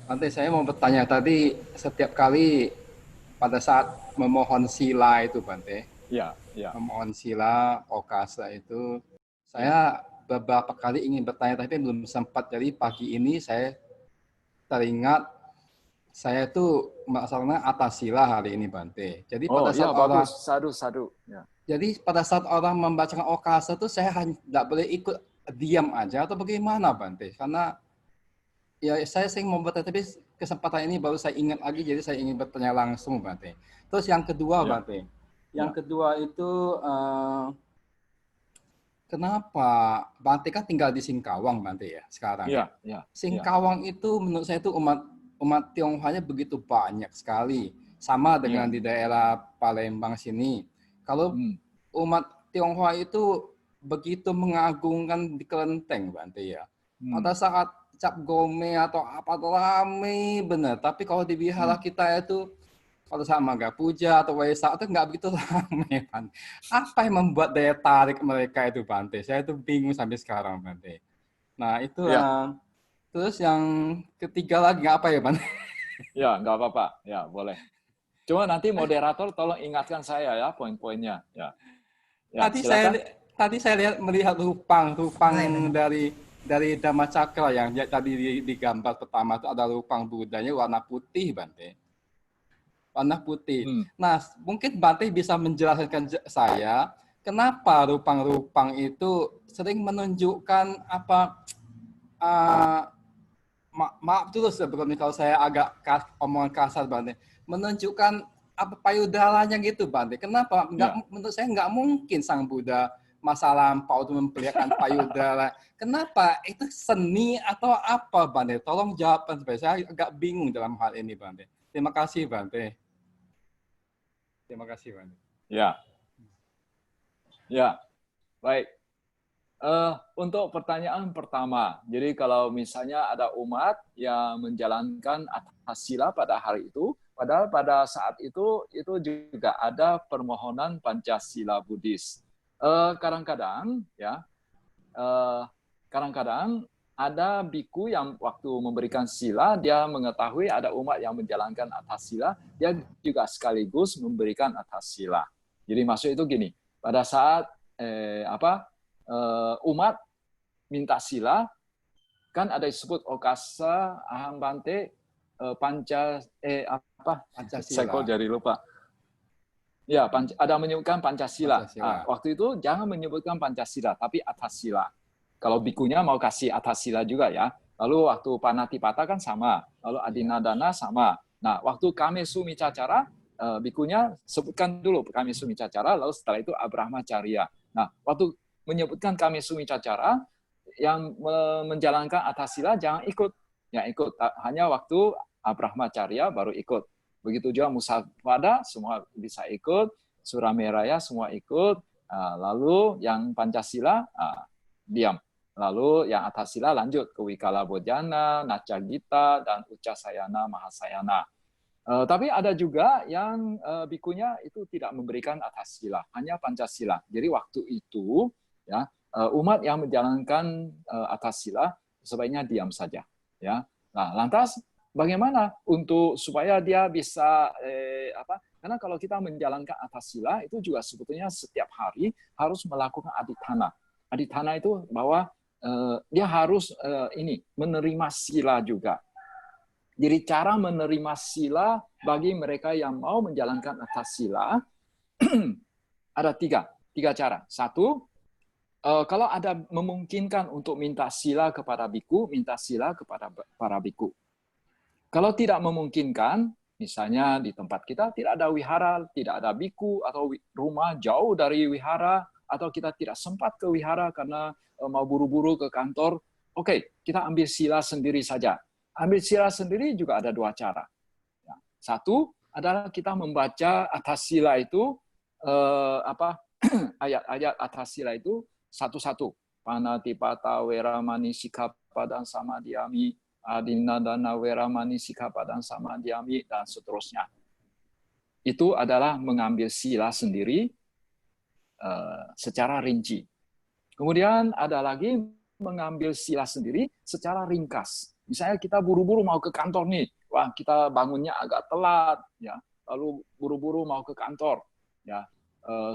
Nanti saya mau bertanya tadi, setiap kali pada saat memohon sila itu Bante, Ya, ya. memohon sila okasa itu, Ya. saya beberapa kali ingin bertanya tapi belum sempat. Jadi pagi ini saya teringat saya itu masalahnya atas sila hari ini Bante. Oh, ya bagus. Sadu, sadu. Ya. Jadi pada saat orang membacakan okasa itu saya tidak boleh ikut diam aja atau bagaimana Bante? Karena ya saya sering mau bertanya, tapi kesempatan ini baru saya ingat lagi, jadi saya ingin bertanya langsung, Bante. Terus yang kedua, Ya, Bante. Yang ya. kedua itu, kenapa Bante kan tinggal di Singkawang, Bante ya, sekarang ya. Ya, ya, ya. Singkawang itu menurut saya itu umat Tionghoanya begitu banyak sekali. Sama dengan Ya. di daerah Palembang sini. Kalau Hmm. umat Tionghoa itu begitu mengagungkan di kelenteng, Bante ya. Hmm. Pada saat cap gome atau apa rame bener. Tapi kalau di wihara Hmm. kita itu kalau sama Maga Puja atau Waisak itu nggak begitu rame, Bante. Apa yang membuat daya tarik mereka itu, Bante? Saya itu bingung sampai sekarang, Bante. Nah itu Ya, terus yang ketiga lagi nggak apa ya, Bante? ya, nggak apa-apa. Ya, boleh. Cuma nanti moderator tolong ingatkan saya ya poin-poinnya. Ya, ya, Tadi saya silakan. tadi saya melihat rupang dari Dhamma Cakra yang tadi di gambar pertama itu ada rupang Budanya warna putih, Bante. Warna putih. Hmm. Nah, mungkin Bante bisa menjelaskan saya kenapa rupang-rupang itu sering menunjukkan apa uh, maaf dulu sebelumnya kalau saya agak omongan kasar Bante, menunjukkan apa payudalanya gitu Bante. Kenapa? Nggak, Ya, menurut saya nggak mungkin Sang Buddha masa lampau itu memperlihatkan payudara. Kenapa? Itu seni atau apa Bante? Tolong jawabkan supaya saya agak bingung dalam hal ini Bante. Terima kasih Bante. Terima kasih Bante. ya, ya. Baik. Untuk pertanyaan pertama, jadi kalau misalnya ada umat yang menjalankan atas sila pada hari itu, padahal pada saat itu juga ada permohonan Pancasila Buddhis. Kadang-kadang ya, eh, kadang-kadang ada biku yang waktu memberikan sila, dia mengetahui ada umat yang menjalankan atas sila, dia juga sekaligus memberikan atas sila. Jadi maksud itu gini, pada saat umat minta sila, kan ada disebut okasa aham bante saya kok Pancasila. jadi lupa. Ya, ada menyebutkan Pancasila. Pancasila. Waktu itu jangan menyebutkan Pancasila, tapi atas sila. Kalau bikunya mau kasih atas sila juga ya. Lalu waktu Panatipata kan sama. Lalu Iya. Adinadana sama. Nah, waktu kami Sumicacara, bikunya sebutkan dulu kami Sumicacara, lalu setelah itu Abrahmacharya. Nah, waktu menyebutkan kami Sumicacara, yang menjalankan atas sila jangan ikut. Yang ikut hanya waktu Abrahmacharya baru ikut. Begitu juga Musafada semua bisa ikut, Surameraya semua ikut, lalu yang Pancasila diam. Lalu yang atas sila lanjut ke Wikala Bojana, Nacagita, dan Ucasayana, Mahasayana. Tapi ada juga yang bikunya itu tidak memberikan atas sila, hanya Pancasila. Jadi waktu itu ya umat yang menjalankan atas sila sebaiknya diam saja. Ya. Nah, lantas bagaimana untuk supaya dia bisa Karena kalau kita menjalankan atas sila itu juga sebetulnya setiap hari harus melakukan adithana. Adithana itu bahwa dia harus menerima sila juga. Jadi cara menerima sila bagi mereka yang mau menjalankan atas sila ada tiga cara. Satu, kalau ada memungkinkan untuk minta sila kepada biku, minta sila kepada para biku. Kalau tidak memungkinkan, misalnya di tempat kita tidak ada wihara, tidak ada biku, atau rumah jauh dari wihara, atau kita tidak sempat ke wihara karena mau buru-buru ke kantor, oke, kita ambil sila sendiri saja. Ambil sila sendiri juga ada dua cara. Satu adalah kita membaca atas sila itu, ayat-ayat atas sila itu satu-satu. Panatipata, Weramani, Sikapa, dan Samadhyami, Adinadana, Weramani, Sikapa, dan Samadhyami, dan seterusnya. Itu adalah mengambil sila sendiri secara rinci. Kemudian ada lagi mengambil sila sendiri secara ringkas. Misalnya kita buru-buru mau ke kantor nih, wah kita bangunnya agak telat, ya, lalu buru-buru mau ke kantor, ya.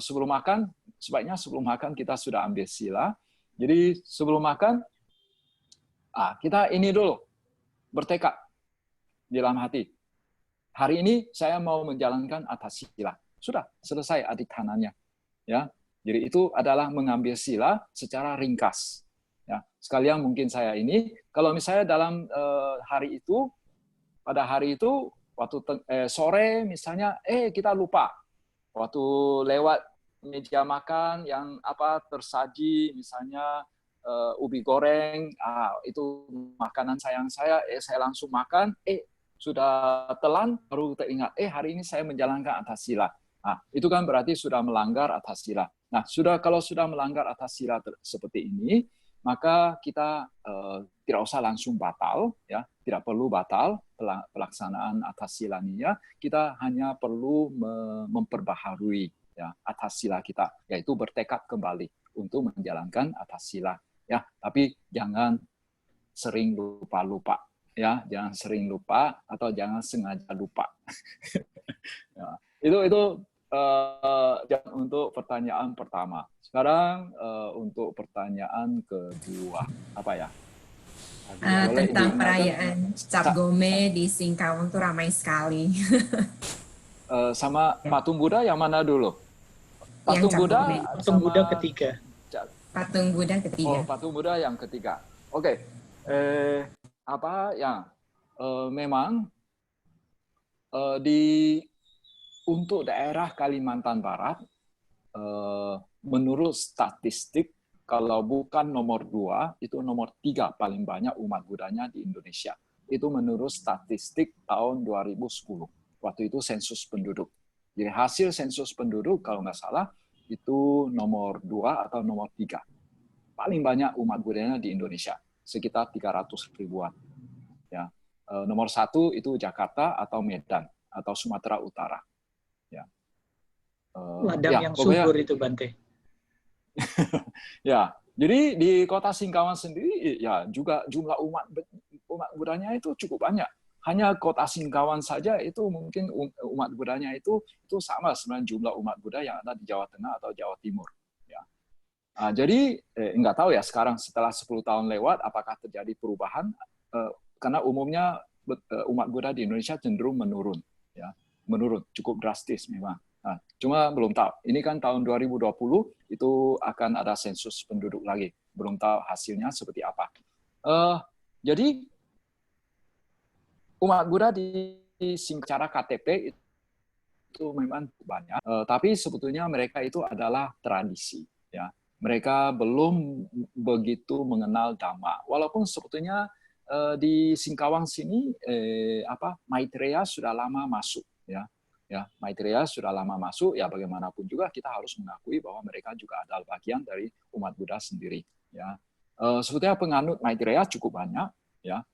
Sebelum makan, sebaiknya sebelum makan kita sudah ambil sila. Jadi sebelum makan, kita ini dulu bertekad di dalam hati. Hari ini saya mau menjalankan atas sila. Sudah selesai adik kanannya, ya. Jadi itu adalah mengambil sila secara ringkas. Ya, sekalian mungkin saya ini, kalau misalnya dalam hari itu, pada hari itu waktu sore misalnya, kita lupa waktu lewat meja makan yang tersaji misalnya ubi goreng, itu makanan sayang saya langsung makan, sudah telan baru teringat, hari ini saya menjalankan atas sila. Nah, itu kan berarti sudah melanggar atas sila. Nah, kalau sudah melanggar atas sila seperti ini, maka kita tidak usah langsung batal, ya, tidak perlu batal pelaksanaan atas silanya, kita hanya perlu memperbaharui, ya, atas sila kita, yaitu bertekad kembali untuk menjalankan atas sila, ya. Tapi jangan sering lupa-lupa, ya, jangan sering lupa atau jangan sengaja lupa. Ya, itu untuk pertanyaan pertama. Sekarang untuk pertanyaan kedua, apa ya? Tentang perayaan Cap Gome di Singkawang tuh ramai sekali. Sama patung Buddha yang mana dulu? Patung Buddha ketiga. Patung Buddha ketiga. Oh, patung Buddha yang ketiga. Oke. Memang untuk daerah Kalimantan Barat, menurut statistik, kalau bukan nomor 2, itu nomor 3 paling banyak umat Buddhanya di Indonesia. Itu menurut statistik tahun 2010. Waktu itu sensus penduduk. Jadi hasil sensus penduduk, kalau nggak salah, itu nomor 2 atau nomor 3. Paling banyak umat Buddhanya di Indonesia, sekitar 300 ribuan. Ya. Nomor 1 itu Jakarta atau Medan, atau Sumatera Utara. Ladang yang subur itu, Bante. Ya, jadi di kota Singkawang sendiri ya juga jumlah umat Buddhanya itu cukup banyak. Hanya kota Singkawang saja itu mungkin umat Buddhanya itu sama sebenarnya jumlah umat Buddha yang ada di Jawa Tengah atau Jawa Timur. Ya. Jadi nggak tahu ya sekarang setelah 10 tahun lewat apakah terjadi perubahan, karena umumnya umat Buddha di Indonesia cenderung menurun, ya, menurun cukup drastis memang. Nah, cuma belum tahu. Ini kan tahun 2020 itu akan ada sensus penduduk lagi. Belum tahu hasilnya seperti apa. Jadi umat Buddha di secara KTP itu memang banyak. Tapi sebetulnya mereka itu adalah tradisi. Ya, mereka belum begitu mengenal Dhamma. Walaupun sebetulnya di Singkawang sini Maitreya sudah lama masuk. Ya, Maitreya sudah lama masuk, ya bagaimanapun juga kita harus mengakui bahwa mereka juga adalah bagian dari umat Buddha sendiri. Ya, sebetulnya penganut Maitreya cukup banyak. Ya,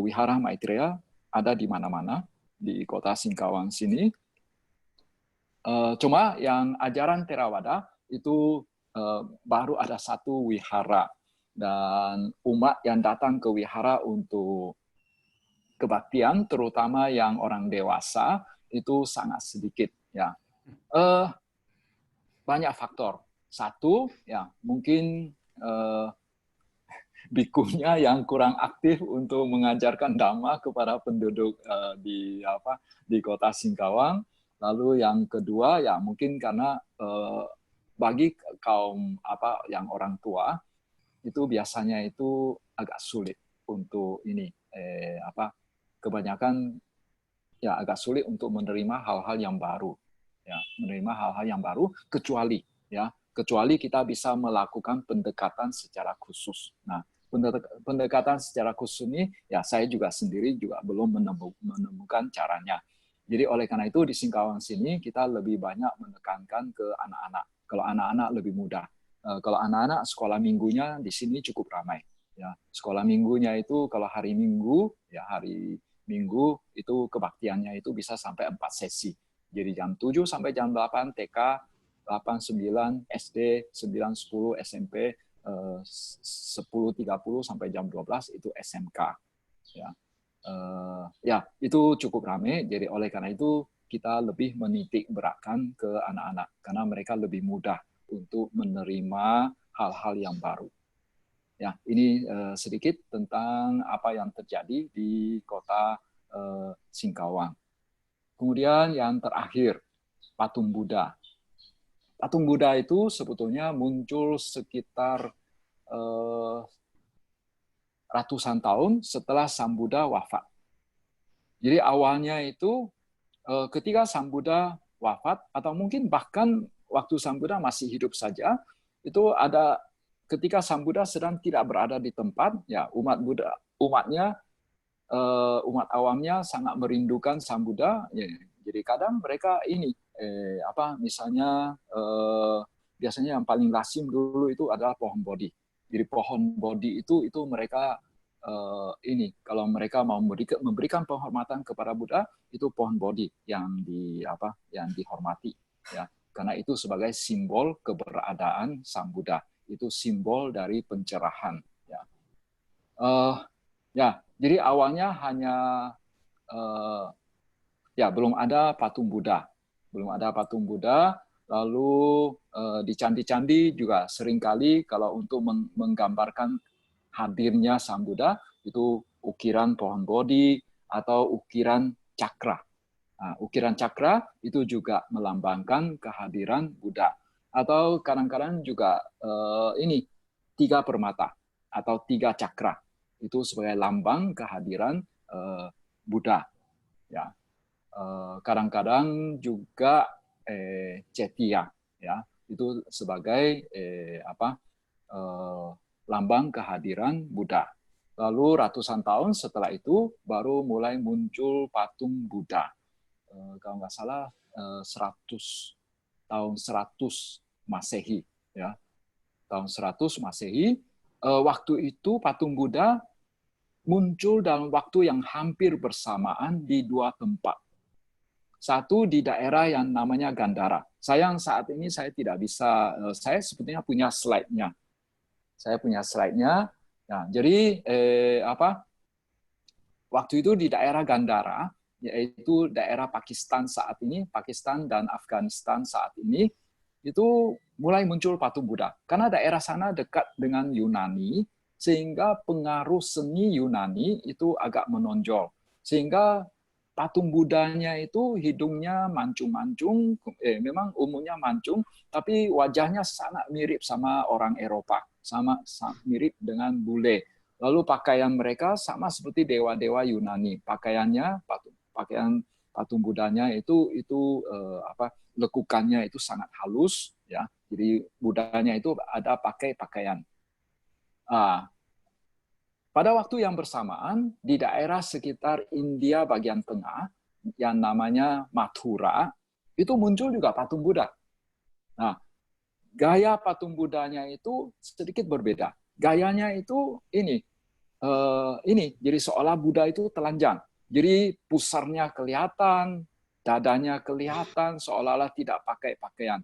wihara Maitreya ada di mana-mana di kota Singkawang sini. Cuma yang ajaran Theravada itu baru ada satu wihara, dan umat yang datang ke wihara untuk kebaktian, terutama yang orang dewasa, itu sangat sedikit, ya. Banyak faktor. Satu, ya mungkin bikunya yang kurang aktif untuk mengajarkan Dhamma kepada penduduk di kota Singkawang. Lalu yang kedua, ya mungkin karena bagi kaum yang orang tua itu biasanya itu agak sulit untuk ini kebanyakan ya agak sulit untuk menerima hal-hal yang baru, ya, menerima hal-hal yang baru kecuali kita bisa melakukan pendekatan secara khusus. Nah, pendekatan secara khusus ini ya saya juga sendiri juga belum menemukan caranya. Jadi oleh karena itu di Singkawang sini kita lebih banyak menekankan ke anak-anak. Kalau anak-anak lebih mudah. Kalau anak-anak sekolah minggunya di sini cukup ramai. Ya, sekolah minggunya itu kalau hari Minggu ya hari Minggu itu kebaktiannya itu bisa sampai 4 sesi. Jadi jam 7 sampai jam 8 TK, 8, 9 SD, 9, 10 SMP, 10.30 sampai jam 12 itu SMK. Ya, ya itu cukup ramai. Jadi oleh karena itu kita lebih menitik beratkan ke anak-anak karena mereka lebih mudah untuk menerima hal-hal yang baru. Ya, ini sedikit tentang apa yang terjadi di kota Singkawang. Kemudian yang terakhir, patung Buddha. Patung Buddha itu sebetulnya muncul sekitar ratusan tahun setelah Sang Buddha wafat. Jadi awalnya itu ketika Sang Buddha wafat, atau mungkin bahkan waktu Sang Buddha masih hidup saja, itu ada ketika Sang Buddha sedang tidak berada di tempat, ya umatnya, umat awamnya sangat merindukan Sang Buddha. Ya, jadi kadang mereka ini misalnya biasanya yang paling lazim dulu itu adalah pohon bodhi. Jadi pohon bodhi itu mereka kalau mereka mau memberikan penghormatan kepada Buddha, itu pohon bodhi yang dihormati, ya, karena itu sebagai simbol keberadaan Sang Buddha, itu simbol dari pencerahan, ya. Jadi awalnya hanya belum ada patung Buddha, lalu di candi-candi juga seringkali kalau untuk menggambarkan hadirnya Sang Buddha itu ukiran pohon bodhi atau ukiran cakra. Nah, ukiran cakra itu juga melambangkan kehadiran Buddha. Atau kadang-kadang juga 3 permata atau 3 cakra itu sebagai lambang kehadiran Buddha. Ya, kadang-kadang juga cetia, ya, itu sebagai lambang kehadiran Buddha. Lalu ratusan tahun setelah itu baru mulai muncul patung Buddha. Kalau nggak salah 100 Masehi, ya. Tahun 100 Masehi, waktu itu patung Buddha muncul dalam waktu yang hampir bersamaan di 2 tempat. Satu di daerah yang namanya Gandhara. Sayang saat ini saya tidak bisa, saya sebetulnya punya slide-nya. Nah, jadi waktu itu di daerah Gandhara, yaitu daerah Pakistan saat ini, Pakistan dan Afghanistan saat ini, itu mulai muncul patung Buddha. Karena daerah sana dekat dengan Yunani, sehingga pengaruh seni Yunani itu agak menonjol. Sehingga patung Buddhanya itu hidungnya mancung-mancung, memang umumnya mancung, tapi wajahnya sangat mirip sama orang Eropa, sama mirip dengan bule. Lalu pakaian mereka sama seperti dewa-dewa Yunani. Pakaian patung Buddhanya itu lekukannya itu sangat halus, ya. Jadi Buddhanya itu ada pakai pakaian. Pada waktu yang bersamaan, di daerah sekitar India bagian tengah, yang namanya Mathura, itu muncul juga patung Buddha. Nah, gaya patung Buddhanya itu sedikit berbeda. Gayanya itu ini, jadi seolah Buddha itu telanjang. Jadi pusarnya kelihatan, dadanya kelihatan, seolah-olah tidak pakai pakaian.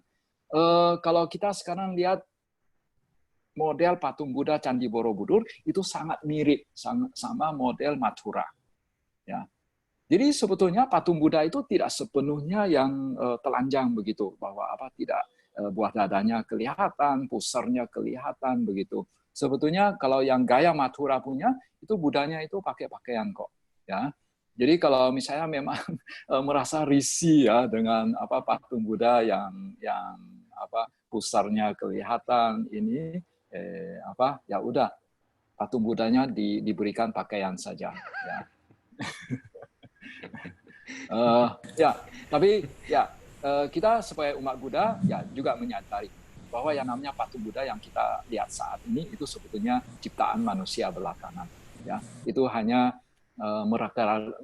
Kalau kita sekarang lihat model patung Buddha Candi Borobudur itu sangat mirip sama model Mathura. Ya. Jadi sebetulnya patung Buddha itu tidak sepenuhnya yang telanjang begitu, bahwa tidak buah dadanya kelihatan, pusarnya kelihatan begitu. Sebetulnya kalau yang gaya Mathura punya itu Buddhanya itu pakai pakaian kok. Ya. Jadi kalau misalnya memang merasa risih ya dengan patung Buddha yang pusarnya kelihatan ini. Ya udah patung Buddhanya diberikan pakaian saja, ya. Tapi ya kita sebagai umat Buddha ya juga menyadari bahwa yang namanya patung Buddha yang kita lihat saat ini itu sebetulnya ciptaan manusia belakangan, ya. Itu hanya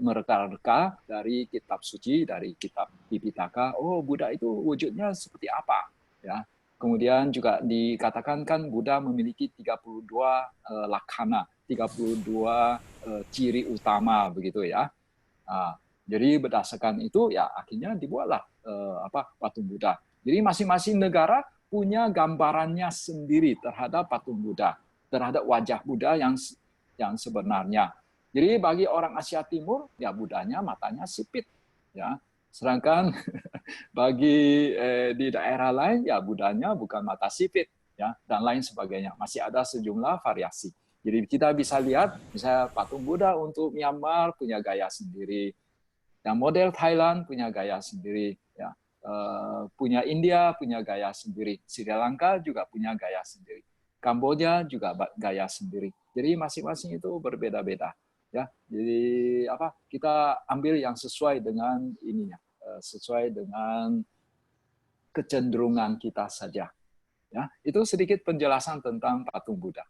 mereka-reka dari kitab suci, dari kitab Tipitaka. Oh, Buddha itu wujudnya seperti apa, ya. Kemudian juga dikatakan kan Buddha memiliki 32 lakhana, 32 ciri utama begitu ya. Nah, jadi berdasarkan itu ya akhirnya dibuatlah patung Buddha. Jadi masing-masing negara punya gambarannya sendiri terhadap patung Buddha, terhadap wajah Buddha yang sebenarnya. Jadi bagi orang Asia Timur, ya Budanya matanya sipit, ya. Sedangkan bagi di daerah lain, ya Budanya bukan mata sipit, ya, dan lain sebagainya. Masih ada sejumlah variasi. Jadi kita bisa lihat, misalnya patung Buddha untuk Myanmar punya gaya sendiri, yang model Thailand punya gaya sendiri, ya. Punya India punya gaya sendiri, Sri Lanka juga punya gaya sendiri, Kamboja juga gaya sendiri. Jadi masing-masing itu berbeda-beda, ya. Jadi apa? Kita ambil yang sesuai dengan ininya, sesuai dengan kecenderungan kita saja. Ya, itu sedikit penjelasan tentang patung Buddha.